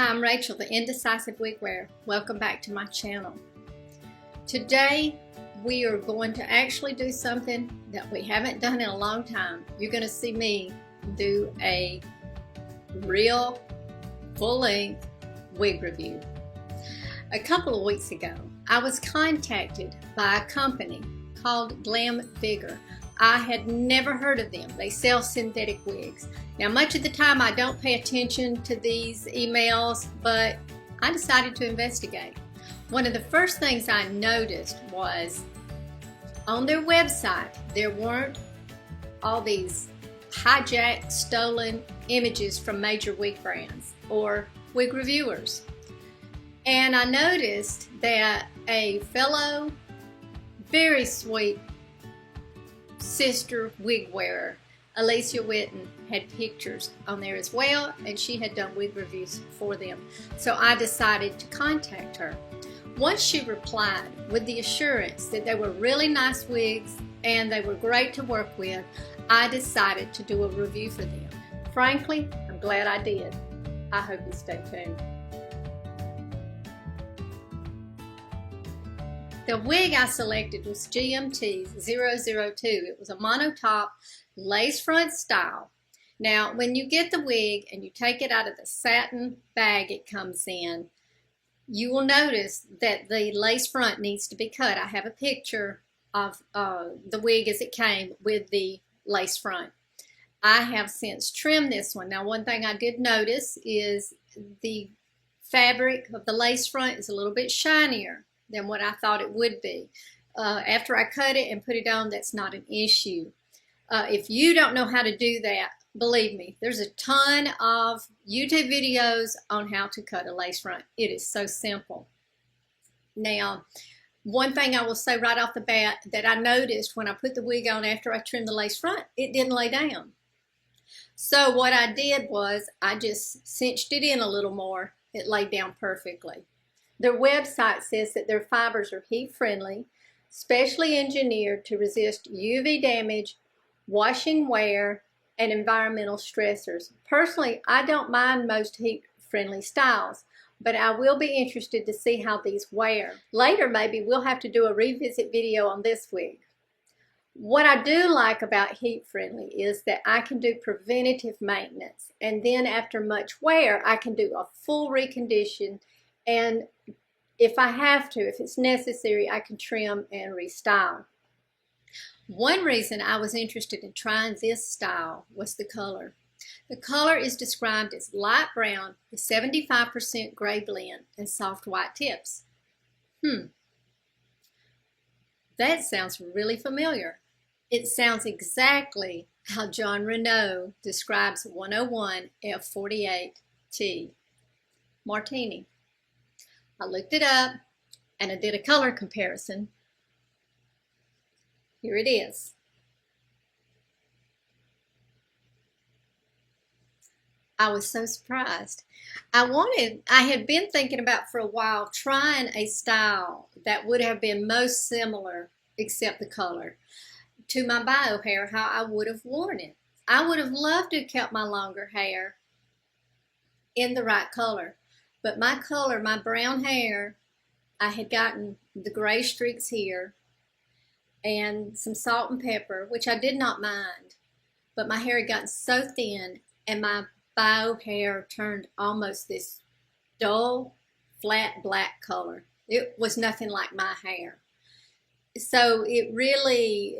Hi, I'm Rachel, the Indecisive Wig Wearer. Welcome back to my channel. Today, we are going to actually do something that we haven't done in a long time. You're going to see me do a real full-length wig review. A couple of weeks ago, I was contacted by a company called Glam Vigor. I had never heard of them. They sell synthetic wigs. Now, much of the time I don't pay attention to these emails, but I decided to investigate. One of the first things I noticed was on their website, there weren't all these hijacked, stolen images from major wig brands or wig reviewers. And I noticed that a fellow, very sweet sister wig wearer, Alicia Witten, had pictures on there as well, and she had done wig reviews for them. So I decided to contact her. Once she replied with the assurance that they were really nice wigs and they were great to work with, I decided to do a review for them. Frankly, I'm glad I did. I hope you stay tuned. The wig I selected was GMT 002. It was a monotop lace front style. Now, when you get the wig and you take it out of the satin bag it comes in, you will notice that the lace front needs to be cut. I have a picture of the wig as it came with the lace front. I have since trimmed this one. Now, one thing I did notice is the fabric of the lace front is a little bit shinier than what I thought it would be. After I cut it and put it on, that's not an issue. If you don't know how to do that, believe me, there's a ton of YouTube videos on how to cut a lace front. It is so simple. Now, one thing I will say right off the bat that I noticed when I put the wig on after I trimmed the lace front, it didn't lay down. So what I did was I just cinched it in a little more. It laid down perfectly. Their website says that their fibers are heat-friendly, specially engineered to resist UV damage, washing wear, and environmental stressors. Personally, I don't mind most heat-friendly styles, but I will be interested to see how these wear. Later, maybe we'll have to do a revisit video on this wig. What I do like about heat-friendly is that I can do preventative maintenance, and then after much wear, I can do a full recondition, and if I have to, if it's necessary, I can trim and restyle. One reason I was interested in trying this style was the color. The color is described as light brown with 75% gray blend and soft white tips. That sounds really familiar. It sounds exactly how John Renault describes 101 F48T Martini. I looked it up and I did a color comparison. Here it is. I was so surprised. I had been thinking about for a while trying a style that would have been most similar, except the color, to my bio hair, how I would have worn it. I would have loved to have kept my longer hair in the right color. But my color, my brown hair, I had gotten the gray streaks here and some salt and pepper, which I did not mind. But my hair had gotten so thin and my bio hair turned almost this dull, flat black color. It was nothing like my hair. So it really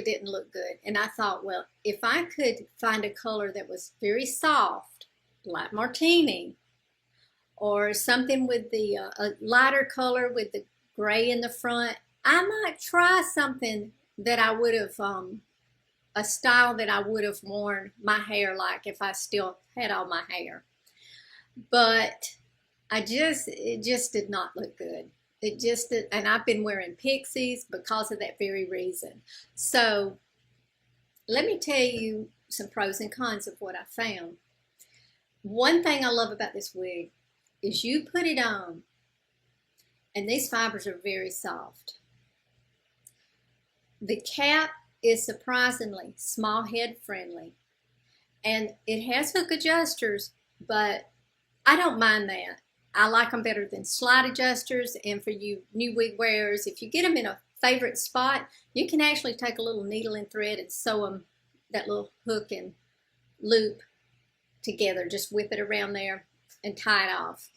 didn't look good. And I thought, well, if I could find a color that was very soft, like Martini, or something with the a lighter color with the gray in the front, I might try something that I would have, a style that I would have worn my hair like if I still had all my hair. But it just did not look good. It just did, and I've been wearing pixies because of that very reason. So let me tell you some pros and cons of what I found. One thing I love about this wig is you put it on, and these fibers are very soft. The cap is surprisingly small head friendly, and it has hook adjusters, but I don't mind that. I like them better than slide adjusters. And for you new wig wearers, if you get them in a favorite spot, you can actually take a little needle and thread and sew them, that little hook and loop together. Just whip it around there and tie it off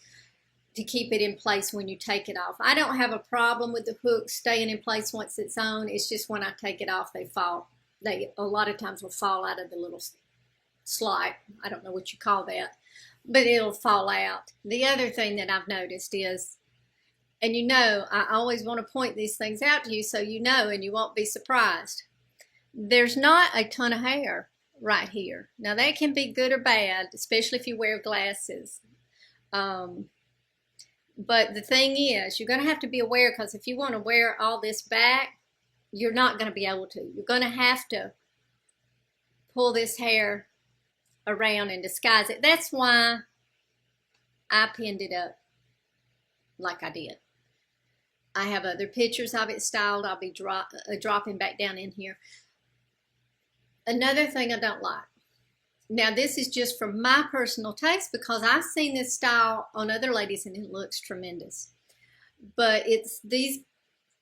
to keep it in place when you take it off. I don't have a problem with the hook staying in place once it's on. It's just when I take it off, they fall. They a lot of times will fall out of the little slot. I don't know what you call that, but it'll fall out. The other thing that I've noticed is, and you know, I always want to point these things out to you so you know and you won't be surprised. There's not a ton of hair right here. Now that can be good or bad, especially if you wear glasses. But the thing is, you're going to have to be aware, because if you want to wear all this back, you're not going to be able to. You're going to have to pull this hair around and disguise it. That's why I pinned it up like I did. I have other pictures of it styled. I'll be dropping back down in here. Another thing I don't like. Now, this is just from my personal taste, because I've seen this style on other ladies and it looks tremendous. But it's these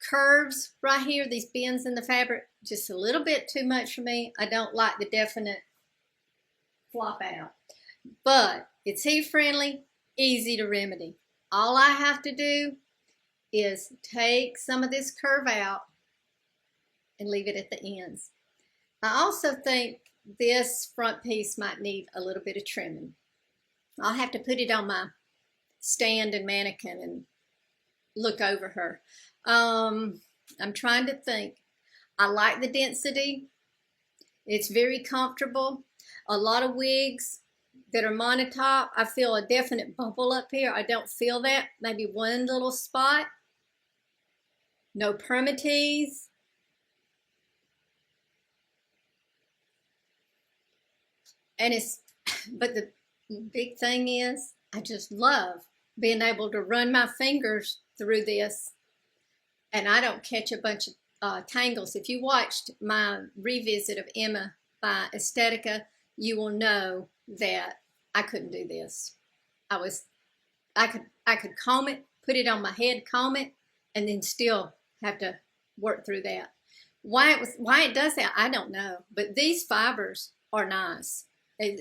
curves right here, these bends in the fabric, just a little bit too much for me. I don't like the definite flop out. But it's heat friendly, easy to remedy. All I have to do is take some of this curve out and leave it at the ends. I also think this front piece might need a little bit of trimming. I'll have to put it on my stand and mannequin and look over her. I'm trying to think. I like the density. It's very comfortable. A lot of wigs that are monotop, I feel a definite bubble up here. I don't feel that. Maybe one little spot. No permatease. And but the big thing is, I just love being able to run my fingers through this and I don't catch a bunch of tangles. If you watched my revisit of Emma by Estetica, you will know that I couldn't do this. I could comb it, put it on my head, comb it, and then still have to work through that. Why it does that, I don't know. But these fibers are nice.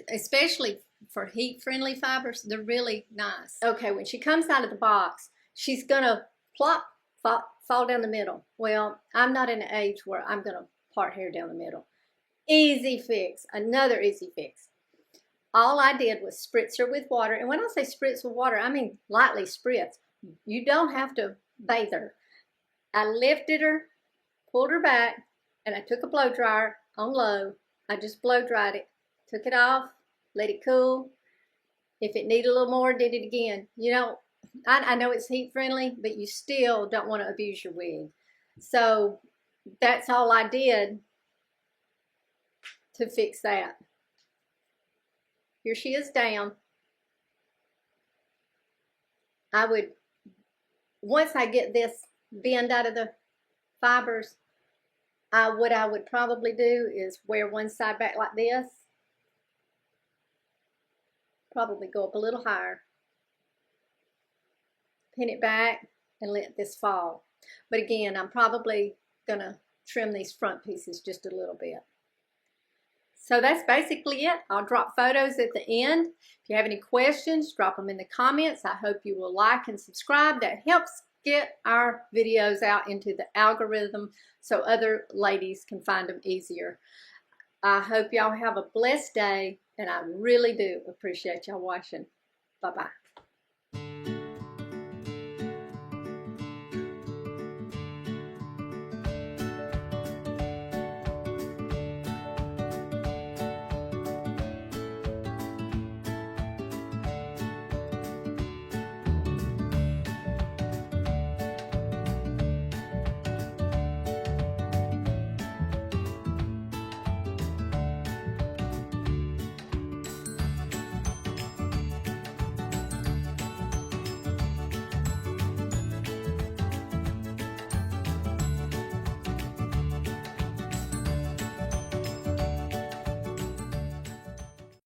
Especially for heat-friendly fibers, they're really nice. Okay, when she comes out of the box, she's gonna plop, fall down the middle. Well, I'm not in an age where I'm gonna part hair down the middle. Easy fix, another easy fix. All I did was spritz her with water, and when I say spritz with water, I mean lightly spritz. You don't have to bathe her. I lifted her, pulled her back, and I took a blow dryer on low. I just blow dried it. Took it off, let it cool. If it needed a little more, did it again. You know, I know it's heat friendly, but you still don't want to abuse your wig. So that's all I did to fix that. Here she is down. Once I get this bend out of the fibers, what I would probably do is wear one side back like this. Probably go up a little higher, pin it back, and let this fall. But again, I'm probably gonna trim these front pieces just a little bit. So that's basically it. I'll drop photos at the end. If you have any questions, drop them in the comments. I hope you will like and subscribe. That helps get our videos out into the algorithm so other ladies can find them easier. I hope y'all have a blessed day, and I really do appreciate y'all watching. Bye-bye.